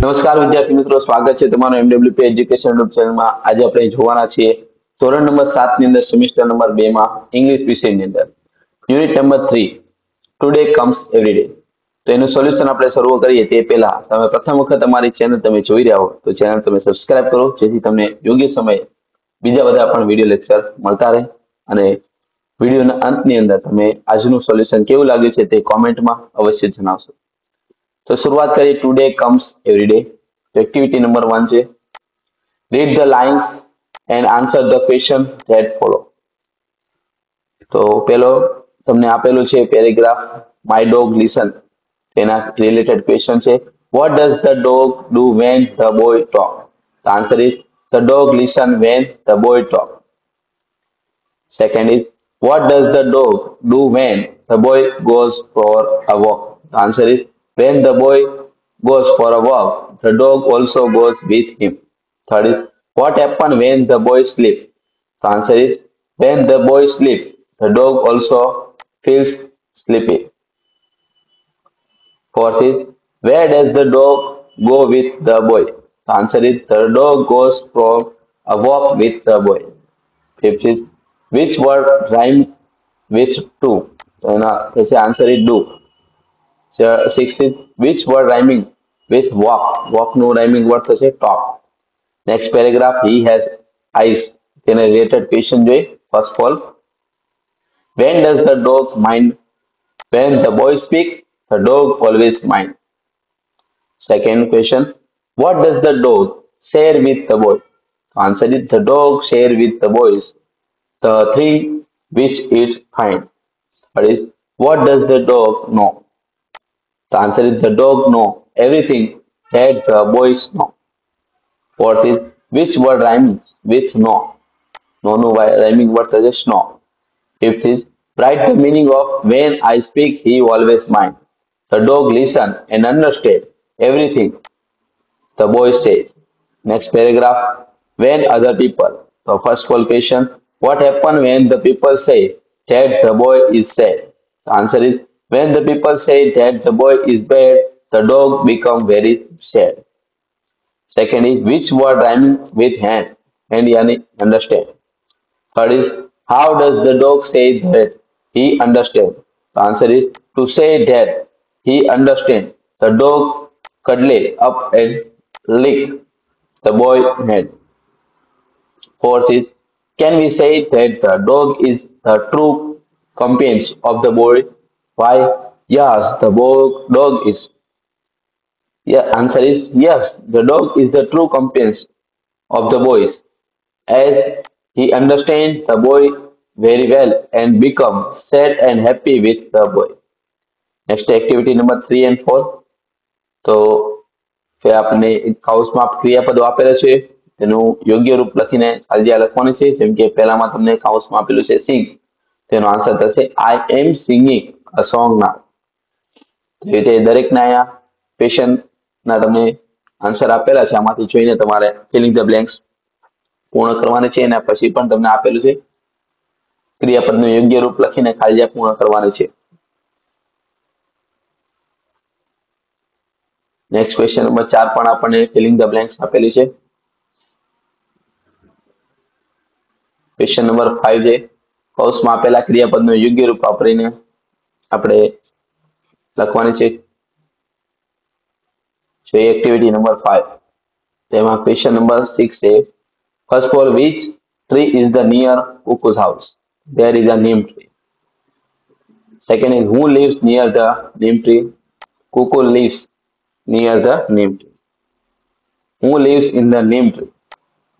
નમસ્કાર વિદ્યાર્થી મિત્રો, સ્વાગત છે તમારું એમડબ્લ્યુપી એજ્યુકેશન યુટ્યુબ ચેનલમાં. આજે આપણે જોવાના છીએ ધોરણ નંબર 7 ની અંદર સેમિસ્ટર નંબર 2 માં ઇંગ્લિશ વિષયની અંદર unit number 3 today comes every day. તો એનું સોલ્યુશન આપણે શરૂ કરીએ તે પહેલા તમે પ્રથમ વખત અમારી ચેનલ તમે જોઈ રહ્યા હો તો ચેનલ તમે સબસ્ક્રાઇબ કરો, જેથી તમને યોગ્ય સમયે બીજા બધા પણ વિડીયો લેક્ચર મળતા રહે. અને વિડીયોના અંતની અંદર તમે આજનું સોલ્યુશન કેવું લાગ્યું છે તે કોમેન્ટમાં અવશ્ય જણાવશો. તો શરૂઆત કરીએ today comes every day. Activity number 1 છે read the lines and answer the question that follow. તો પેલો તમને આપેલું છે પેરેગ્રાફ માય ડોગ લિસન, તેના રિલેટેડ ક્વેશ્ચન છે what does the dog do when the boy talk. The answer is the dog listen when the boy talk. Second is what does the dog do when the boy goes for a walk. The answer is when the boy goes for a walk, the dog also goes with him. Third is what happens when the boy sleep. The answer is when the boy sleep, the dog also feels sleepy. Fourth is where does the dog go with the boy. The answer is the dog goes for a walk with the boy. Fifth is which word rhyme with to. So the answer is do. Sixth is which word rhyming with walk. Walk no rhyming word થશે talk. Next paragraph he has eyes, તેને related question જોઈ. First of all, when does the dog mind? When the boy speak, the dog always mind. Second question, what does the dog share with the boy? Answer is the dog share with the boys the thing which it find. Third is what does the dog know? The answer is the dog know everything that the boys know. Fourth is which word rhymes with no. No rhyming word suggests no. Fifth is write the meaning of when I speak he always mind. The dog listen and understand everything the boy says. Next paragraph, when other people. So first full question, what happens when the people say that the boy is sad? The answer is when the people say that the boy is bad, the dog become very sad. Second is which word rhyming with hand? Hand yani understand. Third is how does the dog say that he understand? The answer is to say that he understand. The dog cuddle up and lick the boy's head. Fourth is can we say that the dog is the true companion of the boy? Why? Yes, the dog is. Yeah, answer is yes, the dog is the true companion of the boys, as he understands the boy very well and become sad and happy with the boy. Next activity number 3 and 4. તો આપણે કાઉસમાં ક્રિયાપદો આપેલા છે, તેનું યોગ્ય રૂપ લખીને ખાલી લખવાનું છે. જેમ કે પહેલામાં તમને કાઉસમાં આપેલું છે સિંગ, તેનો આન્સર થશે આઈ એમ સિંગિંગ અ સોંગ નાઉ. એ રીતે દરેકના અહીંયા ક્વેશ્ચનના તમને આન્સર આપેલા છે, આમાંથી જોઈને તમારે ફિલિંગ ધ બ્લેન્ક્સ પૂર્ણ કરવાની છે. અને પછી પણ તમને આપેલું છે ક્રિયાપદનું યોગ્ય રૂપ લખીને ખાલી પૂર્ણ કરવાની છે. નેક્સ્ટ ક્વેશ્ચન નંબર 4 પણ આપણને ફિલિંગ ધ બ્લેન્ક્સ આપેલી છે. ક્વેશ્ચન નંબર 5 છે કૌંસમાં આપેલા ક્રિયાપદનું યોગ્ય રૂપ વાપરીને આપણે લખવાની છે. So activity number 5. તેમાં question number 6 છે first of all which tree is the near cuckoo's house? There is a neem tree. Second is who lives near the neem tree? Cuckoo lives near the neem tree. Who lives in the neem tree?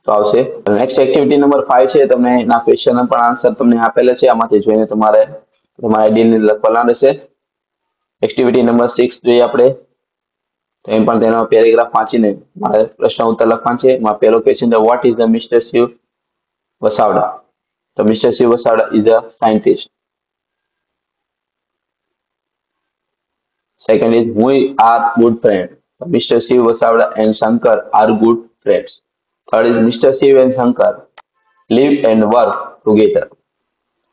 તો આવશે. Next activity number 5 છે, તમને એના ક્વેશ્ચનનો પણ answer તમને આપેલા છે, આમાંથી જોઈને તમારે તમારા આઈડિયાને લખવાના રહેશે. એક્ટિવિટી નંબર 6 જોઈએ આપણે. એમ પણ તેનો પેરેગ્રાફ વાંચીને મારે પ્રશ્ન ઉત્તર લખવાનો છે. એમાં પહેલો ક્વેશ્ચન છે what is the mister Shiv Vasavada. તો mister Shiv Vasavada is a scientist. Second is who are good friends? Mr. Shiv Vasavada and Shankar are good friends. Third is Mr. Shiv and Shankar live and work together.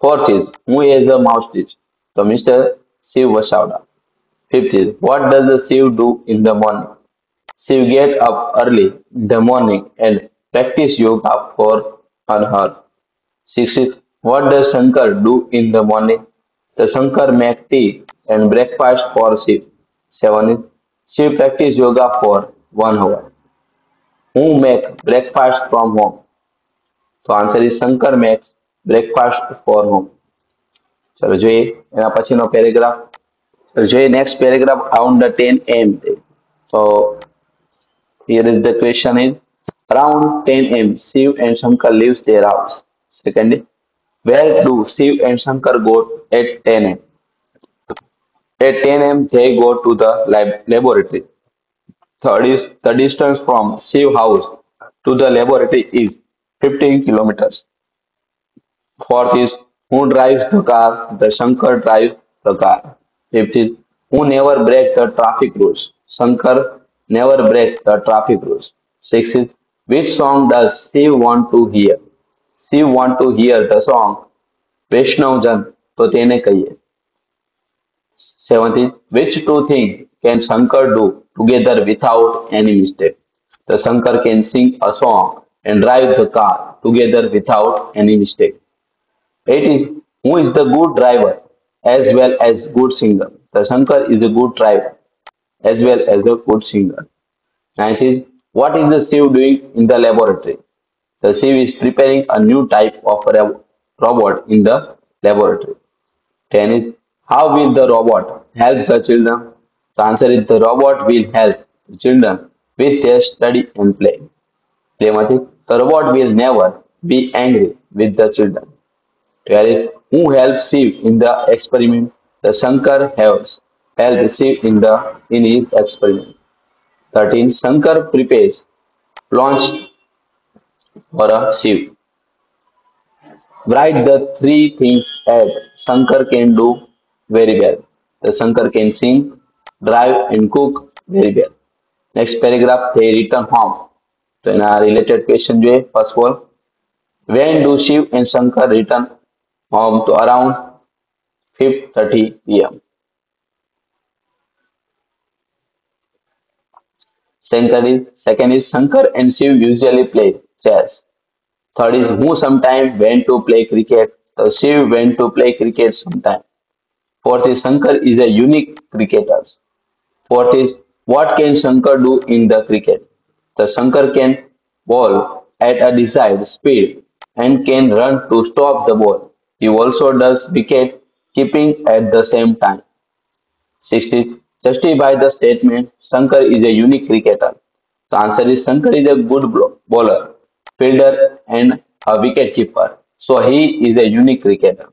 Fourth is who has a moustache? So Mr. Shiv Vasavada. Fifth is what does the Shiv do in the morning? Shiv get up early in the morning and practice yoga for an hour. 6 is what does Shankar do in the morning? The Shankar make tea and breakfast for Shiv. 7 is Shiv practice yoga for 1 hour. Who make breakfast from home? So answer is Shankar makes breakfast for home. ચલો જોઈએ એના પછીનો paragraph. તો જોઈએ next paragraph around the 10 am. So here is the question is around 10 am Shiv and Shankar leaves their house. Second, where do Shiv and Shankar go at 10 am? At 10 am they go to the laboratory. Third is the distance from Shiv house to the laboratory is 15 kilometers. Fourth is who drives the car? The Shankar drives the car. Fifth is who never breaks the traffic rules? Shankar never breaks the traffic rules. Sixth is which song does Shiv want to hear? Shiv want to hear the song Vaishnav Jan તો તેને કહીએ. Seventh is which two things can Shankar do together without any mistake? The Shankar can sing a song and drive the car together without any mistake. Eight is who is the good driver as well as good singer. The Shankar is a good driver as well as a good singer. Ninth is what is the Shiv doing in the laboratory? The Shiv is preparing a new type of robot in the laboratory. 10 is how will the robot help the children? The answer is the robot will help the children with their study and play. તેમાંથી the robot will never be angry with the children. 12 is who helps Shiv in the experiment? The Shankar helped Shiv in his experiment. 13 Shankar prepares launch for a Shiv. Write the three things that Shankar can do very well. The Shankar can sing, drive and cook very well. Next paragraph, they return home. So in our related question, first of all, when do Shiv and Shankar return home? To around 5:30 p.m. Second is Shankar and Shiv usually play chess. Third is who sometime went to play cricket. So Shiv went to play cricket sometime. Fourth is Shankar is a unique cricketer. Fourth is what can Shankar do in the cricket? The Shankar can bowl at a desired speed and can run to stop the ball. He also does wicket keeping at the same time. Sixth is justify the statement Shankar is a unique cricketer. The answer is Shankar is a good bowler, fielder and a wicket keeper. So he is a unique cricketer.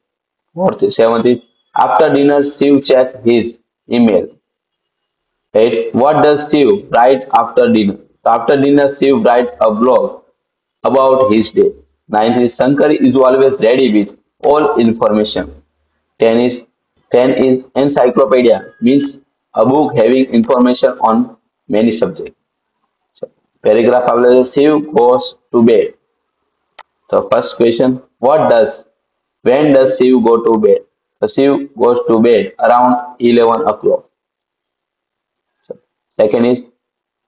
Seventh is after dinner Shiv check his email. 8. What does Shiv write after dinner? After dinner Shiv write a blog about his day. 9 is Shankar is always ready with all information. 10 is 10 is encyclopedia means a book having information on many subjects. So, paragraph after Shiv goes to bed. The first question, when does Shiv go to bed? The Shiv goes to bed around 11 o'clock. So, second is,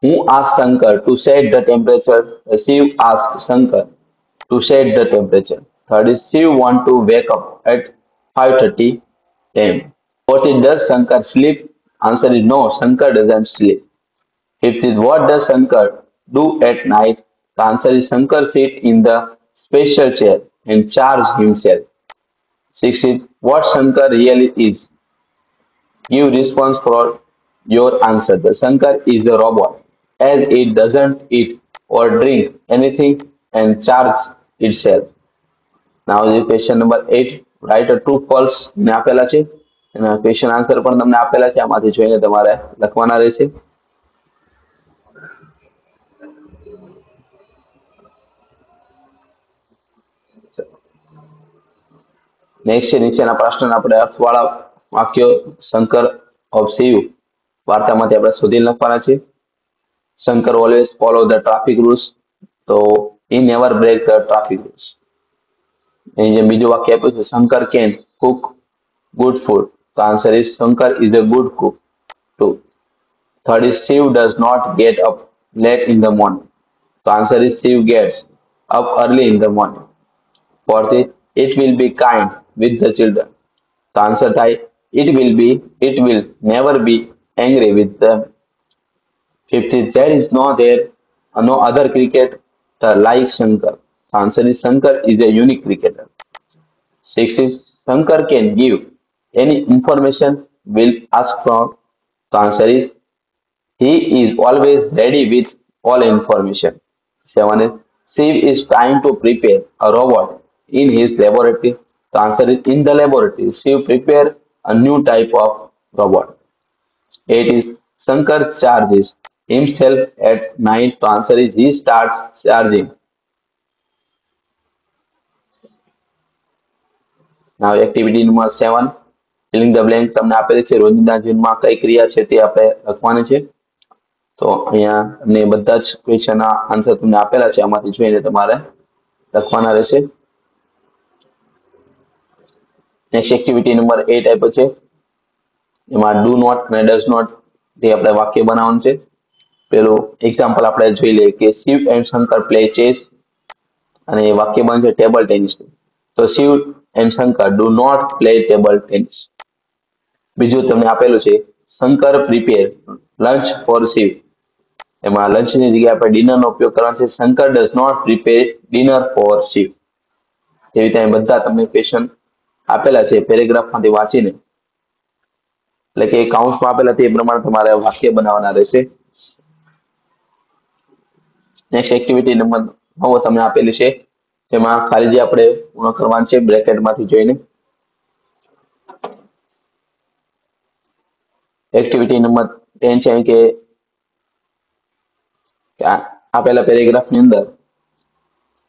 who asked Shankar to set the temperature? The Shiv asked Shankar to set the temperature. Third is, Shiv want to wake up at 5:30 am. Fourth is, does Shankar sleep? Answer is no, Shankar doesn't sleep. Fifth is, what does Shankar do at night? The answer is Shankar sit in the special chair and charge himself. Sixth is, what Shankar really is? Give response for your answer. The Shankar is a robot as it doesn't eat or drink anything and charge itself. Now the question number 8. Write a true false ને આપેલા છે. એના question answer પણ તમને આપેલા છે. આમાંથી જોઈને તમારે લખવાના રહેશે. નેક્સ્ટ છે નીચેના પ્રશ્નના આપણે અર્થવાળા વાક્યો શંકર ઓફ શિવ વાર્તામાંથી આપણે શોધીને લખવાના છે. Shankar always follow the traffic rules તો he never break the traffic rules. અહીં જે બીજું વાક્ય આપ્યું છે Shankar can cook good food. The answer is Shankar is a good cook too. Third is Shiv does not get up late in the morning. So answer is Shiv gets up early in the morning. Fourth is it will be kind with the children. So answer is it will never be angry with them. Fifth is there is no other cricketer like Shankar. So answer is Shankar is a unique cricketer. Sixth is Shankar can give any information will ask for. So answer is he is always ready with all information. Seven is Shiv is trying to prepare a robot in his laboratory. The answer is in the laboratory. Shiv prepare a new type of robot. Eight is Shankar charges himself at night. The answer is he starts charging. Now activity number 7 filling the blank તમને આપેલી છે રોજિંદા જીવનમાં કઈ ક્રિયા છે તે આપણે લખવાની છે. તો અહીંયા તમને બધા જ ક્વેશ્ચનના આન્સર તમને આપેલા છે આમાંથી જોઈને તમારે લખવાના રહેશે. નેક્સ્ટ એક્ટિવિટી નંબર 8 આપ્યો છે એમાં ડુ નોટ અને ડઝ નોટ જે આપણે વાક્ય બનાવવાનું છે. પેલું એક્ઝામ્પલ આપણે જોઈ લઈએ કે Shiv and Shankar play chess અને એ વાક્ય બનશે ટેબલ ટેનિસ. તો Shiv and Shankar do not play table tennis. બીજું તમને આપેલું છે Shankar prepare lunch for Shiv. એમાં લંચની જગ્યાએ આપણે ડિનરનો ઉપયોગ કરવાનો છે. Shankar does not prepare dinner for Shiv. એવી રીતે બધા તમને ક્વેશ્ચન આપેલા છે પેરેગ્રાફમાંથી વાંચીને એટલે કે કાઉન્સમાં આપેલા તે પ્રમાણે તમારે વાક્ય બનાવવાના રહેશે. નેક્સ્ટ એક્ટિવિટી નંબર 9 તમને આપેલી છે જેમાં ખાલી જે આપણે પૂર્ણ કરવાનું છે બ્રેકેટમાંથી જોઈને. એક્ટિવિટી નંબર 10 છે કે આપેલા પેરેગ્રાફની અંદર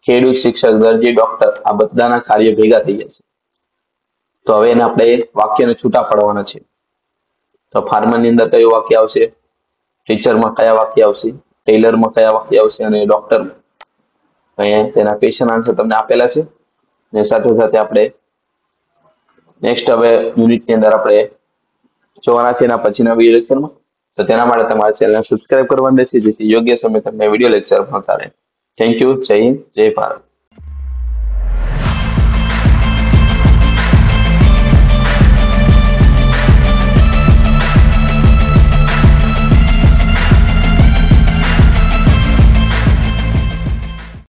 ખેડૂત, શિક્ષક, દરજી, ડોક્ટર આ બધાના કાર્ય ભેગા થઈ ગયા છે. તો હવે એને આપણે વાક્યને છૂટા પાડવાના છે. તો ફાર્મરની અંદર કયું વાક્ય આવશે, ટીચરમાં કયા વાક્ય આવશે, ટેલરમાં કયા વાક્ય આવશે અને ડોક્ટરમાં. અહીંયા તેના ક્વેશ્ચન આન્સર તમને આપેલા છે અને સાથે સાથે આપણે નેક્સ્ટ હવે યુનિટની અંદર આપણે જોવાના છે એના પછીના વિડીયો લેક્ચરમાં. તો તેના માટે તમારે ચેનલને સબસ્ક્રાઇબ કરવાની રહેશે જેથી યોગ્ય સમય તમને વિડીયો લેક્ચર મળતા રહે. Thank you. જય હિન્દ, જય ભારત.